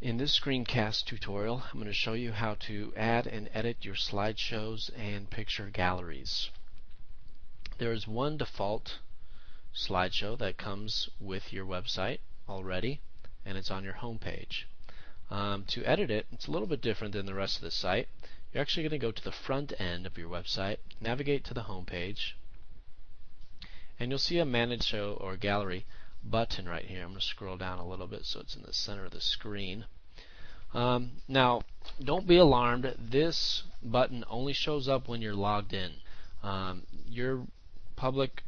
In this screencast tutorial, I'm going to show you how to add and edit your slideshows and picture galleries. There is one default slideshow that comes with your website already, and it's on your home page. To edit it, it's a little bit different than the rest of the site. You're actually going to go to the front end of your website, navigate to the home page, and you'll see a Manage Show or Gallery button right here. I'm going to scroll down a little bit so it's in the center of the screen. Now, don't be alarmed. This button only shows up when you're logged in. Your public,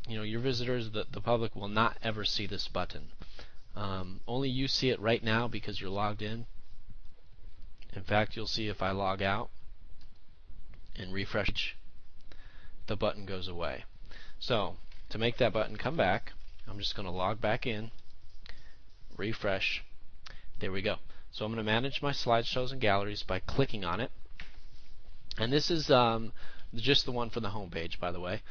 your visitors, the public will not ever see this button. Only you see it right now because you're logged in. In fact, you'll see if I log out and refresh, the button goes away. So, to make that button come back, I'm just going to log back in, refresh. There we go. So I'm going to manage my slideshows and galleries by clicking on it. And this is just the one for the home page, by the way.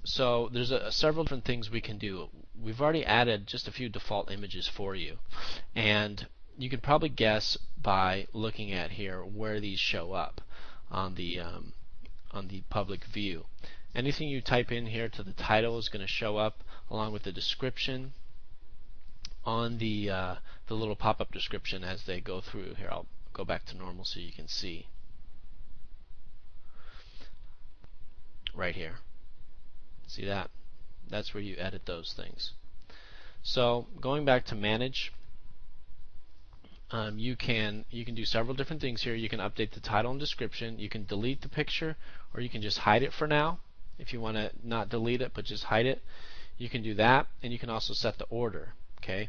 So there's several different things we can do. We've already added just a few default images for you. And you can probably guess by looking at here where these show up on the public view. Anything you type in here to the title is going to show up along with the description on the little pop-up description as they go through. Here, I'll go back to normal so you can see. Right here. See that? That's where you edit those things. So going back to manage, you can do several different things here. You can update the title and description. You can delete the picture, or you can just hide it for now. If you want to not delete it but just hide it, you can do that. And you can also set the order. Okay,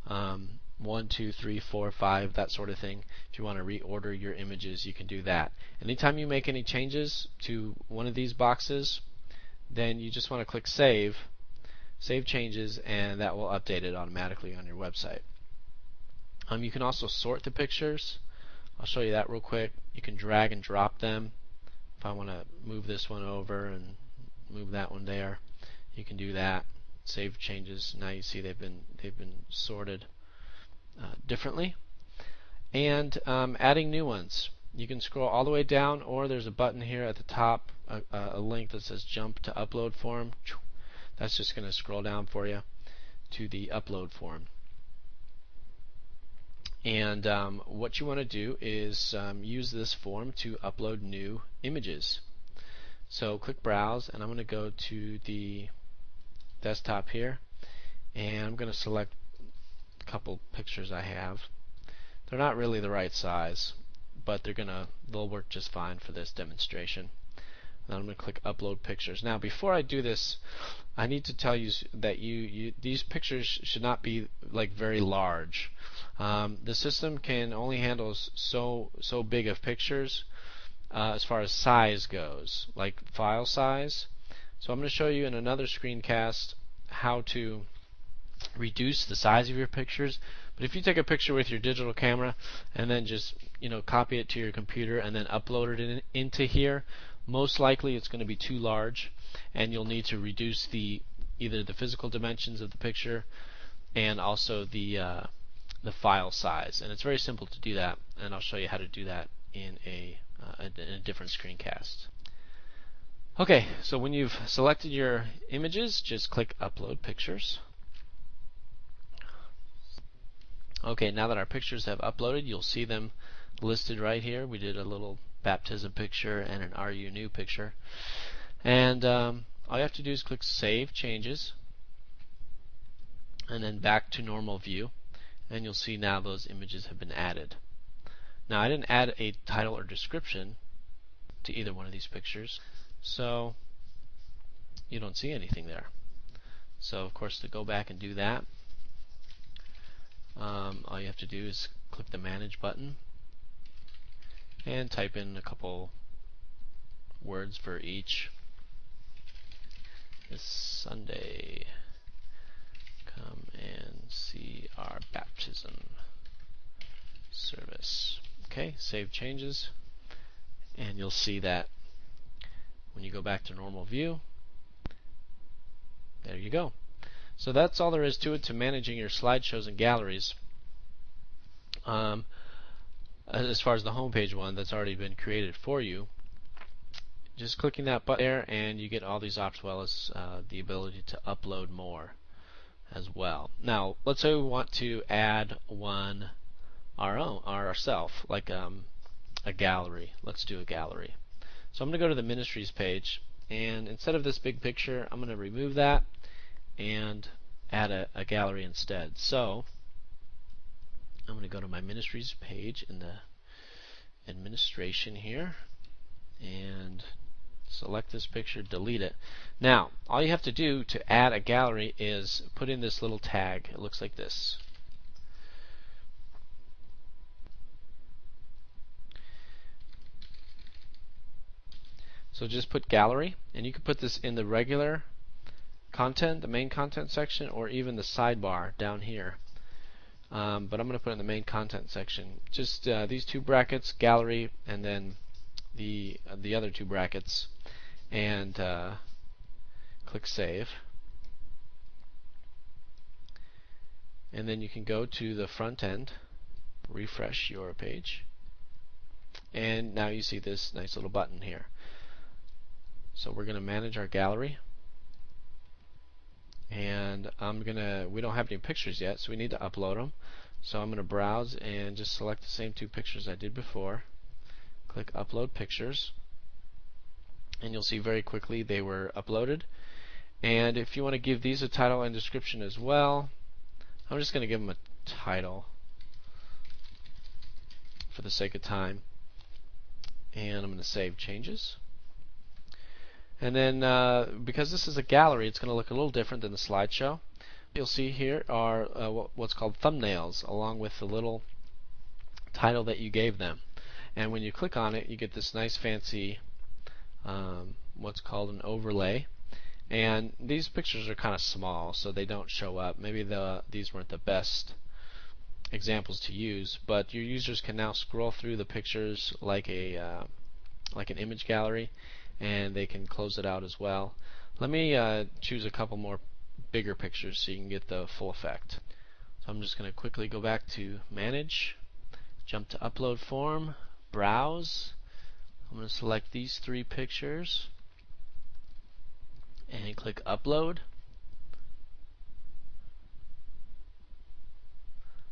1, 2, 3, 4, 5, that sort of thing. If you want to reorder your images, you can do that. Anytime you make any changes to one of these boxes, then you just want to click Save Changes, and that will update it automatically on your website. You can also sort the pictures. I'll show you that real quick. You can drag and drop them. If I want to move this one over and move that one there, you can do that. Save changes. Now you see they've been sorted differently. And adding new ones. You can scroll all the way down, or there's a button here at the top, a link that says Jump to Upload Form. That's just going to scroll down for you to the upload form. And what you want to do is use this form to upload new images. So click Browse, and I'm going to go to the desktop here, and I'm going to select a couple pictures I have. They're not really the right size, but they'll work just fine for this demonstration. And I'm going to click Upload Pictures. Now, before I do this, I need to tell you that these pictures should not be like very large. The system can only handle so big of pictures as far as size goes, like file size. So I'm going to show you in another screencast how to reduce the size of your pictures. But if you take a picture with your digital camera and then just copy it to your computer and then upload it into here, most likely it's going to be too large, and you'll need to reduce either the physical dimensions of the picture and also the file size. And it's very simple to do that, and I'll show you how to do that in a different screencast. Okay, so when you've selected your images, just click Upload Pictures. Okay, now that our pictures have uploaded, you'll see them listed right here. We did a little baptism picture and an RU New picture. And all you have to do is click Save Changes, and then back to normal view, and you'll see now those images have been added. Now, I didn't add a title or description to either one of these pictures, so you don't see anything there. So, of course, to go back and do that, all you have to do is click the Manage button and type in a couple words for each. This Sunday, come and see our baptism service. Okay, save changes, and you'll see that when you go back to normal view, there you go. So that's all there is to it, to managing your slideshows and galleries. Um, as far as the homepage one that's already been created for you, just clicking that button there and you get all these options, as well as the ability to upload more as well. Now let's say we want to add one ourselves, like a gallery. Let's do a gallery. So I'm going to go to the ministries page, and instead of this big picture, I'm going to remove that and add a gallery instead. So I'm going to go to my ministries page in the administration here and select this picture, delete it. Now all you have to do to add a gallery is put in this little tag. It looks like this. So just put gallery, and you can put this in the regular content, the main content section, or even the sidebar down here. But I'm going to put it in the main content section. Just these two brackets, gallery, and then the other two brackets, and click save. And then you can go to the front end, refresh your page, and now you see this nice little button here. So we're going to manage our gallery, and we don't have any pictures yet, so we need to upload them. So I'm going to browse and just select the same two pictures I did before. Click upload pictures, and you'll see very quickly they were uploaded. And if you want to give these a title and description as well, I'm just going to give them a title for the sake of time, and I'm going to save changes. And then because this is a gallery, it's going to look a little different than the slideshow. You'll see here are what's called thumbnails, along with the little title that you gave them. And when you click on it, you get this nice fancy what's called an overlay. And these pictures are kind of small, so they don't show up. Maybe these weren't the best examples to use, but your users can now scroll through the pictures like an image gallery, and they can close it out as well. Let me choose a couple more bigger pictures so you can get the full effect. So I'm just going to quickly go back to manage, jump to upload form, browse. I'm going to select these three pictures and click upload.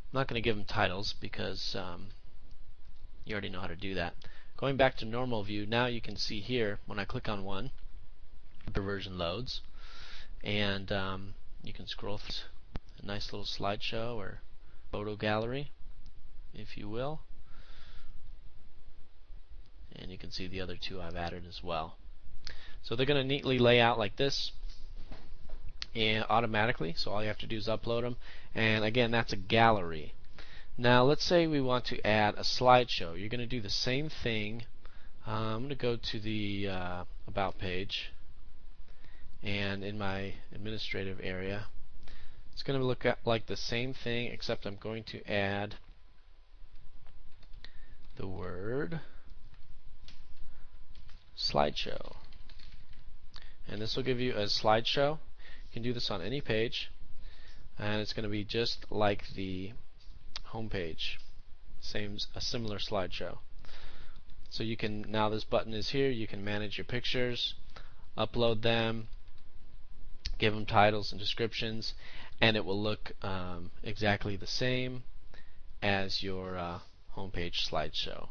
I'm not going to give them titles because you already know how to do that. Going back to normal view, now you can see here when I click on one, the version loads, and you can scroll through a nice little slideshow or photo gallery, if you will, and you can see the other two I've added as well. So they're going to neatly lay out like this and automatically, so all you have to do is upload them, and again, that's a gallery. Now let's say we want to add a slideshow. You're going to do the same thing. I'm going to go to the About page, and in my administrative area, it's going to look like the same thing, except I'm going to add the word slideshow. And this will give you a slideshow. You can do this on any page, and it's going to be just like the home page, a similar slideshow. So you can, now this button is here, you can manage your pictures, upload them, give them titles and descriptions, and it will look exactly the same as your homepage slideshow.